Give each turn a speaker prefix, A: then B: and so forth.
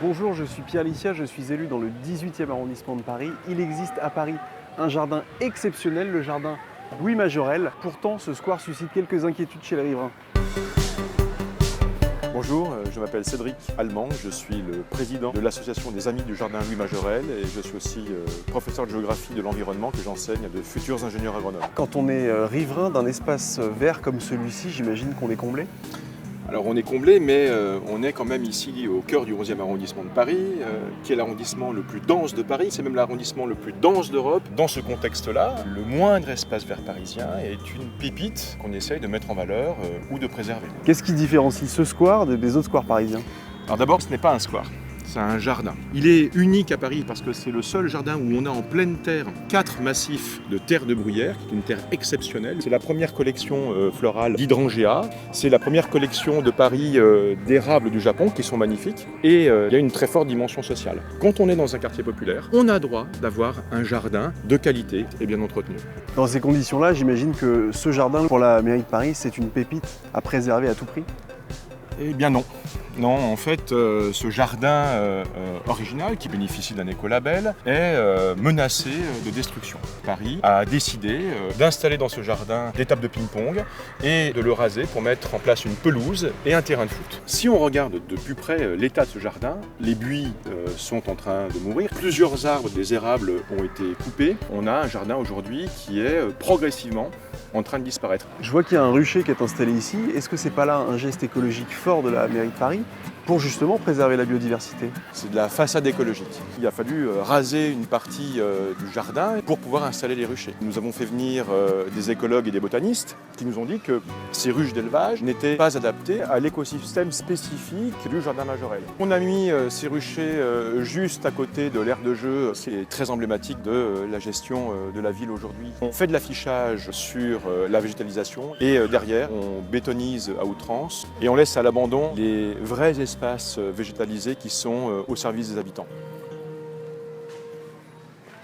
A: Bonjour, je suis Pierre Licia, je suis élu dans le 18e arrondissement de Paris. Il existe à Paris un jardin exceptionnel, le jardin Louis Majorel. Pourtant, ce square suscite quelques inquiétudes chez les riverains.
B: Bonjour, je m'appelle Cédric Allemand, je suis le président de l'association des Amis du Jardin Louis Majorel et je suis aussi professeur de géographie de l'environnement que j'enseigne à de futurs ingénieurs agronomes.
A: Quand on est riverain d'un espace vert comme celui-ci, j'imagine qu'on est comblé.
B: Alors on est comblé, mais on est quand même ici au cœur du 11e arrondissement de Paris, qui est l'arrondissement le plus dense de Paris, c'est même l'arrondissement le plus dense d'Europe. Dans ce contexte-là, le moindre espace vert parisien est une pépite qu'on essaye de mettre en valeur ou de préserver.
A: Qu'est-ce qui différencie ce square des autres squares parisiens?
B: Alors d'abord, ce n'est pas un square. C'est un jardin. Il est unique à Paris parce que c'est le seul jardin où on a en pleine terre 4 massifs de terre de bruyère, qui est une terre exceptionnelle. C'est la première collection florale d'hydrangea. C'est la première collection de Paris d'érables du Japon qui sont magnifiques. Et il y a une très forte dimension sociale. Quand on est dans un quartier populaire, on a droit d'avoir un jardin de qualité et bien entretenu.
A: Dans ces conditions-là, j'imagine que ce jardin, pour la mairie de Paris, c'est une pépite à préserver à tout prix.
B: Eh bien non. Non, en fait, ce jardin original, qui bénéficie d'un écolabel, est menacé de destruction. Paris a décidé d'installer dans ce jardin des tables de ping-pong et de le raser pour mettre en place une pelouse et un terrain de foot. Si on regarde de plus près l'état de ce jardin, les buis sont en train de mourir. Plusieurs arbres, des érables, ont été coupés. On a un jardin aujourd'hui qui est progressivement en train de disparaître.
A: Je vois qu'il y a un rucher qui est installé ici. Est-ce que c'est pas là un geste écologique fort de la mairie de Paris pour justement préserver la biodiversité?
B: C'est de la façade écologique. Il a fallu raser une partie du jardin pour pouvoir installer les ruchers. Nous avons fait venir des écologues et des botanistes qui nous ont dit que ces ruches d'élevage n'étaient pas adaptées à l'écosystème spécifique du jardin Majorel. On a mis ces ruchers juste à côté de l'aire de jeu. C'est très emblématique de la gestion de la ville aujourd'hui. On fait de l'affichage sur la végétalisation et derrière on bétonise à outrance et on laisse à l'abandon les vrais espaces végétalisés qui sont au service des habitants.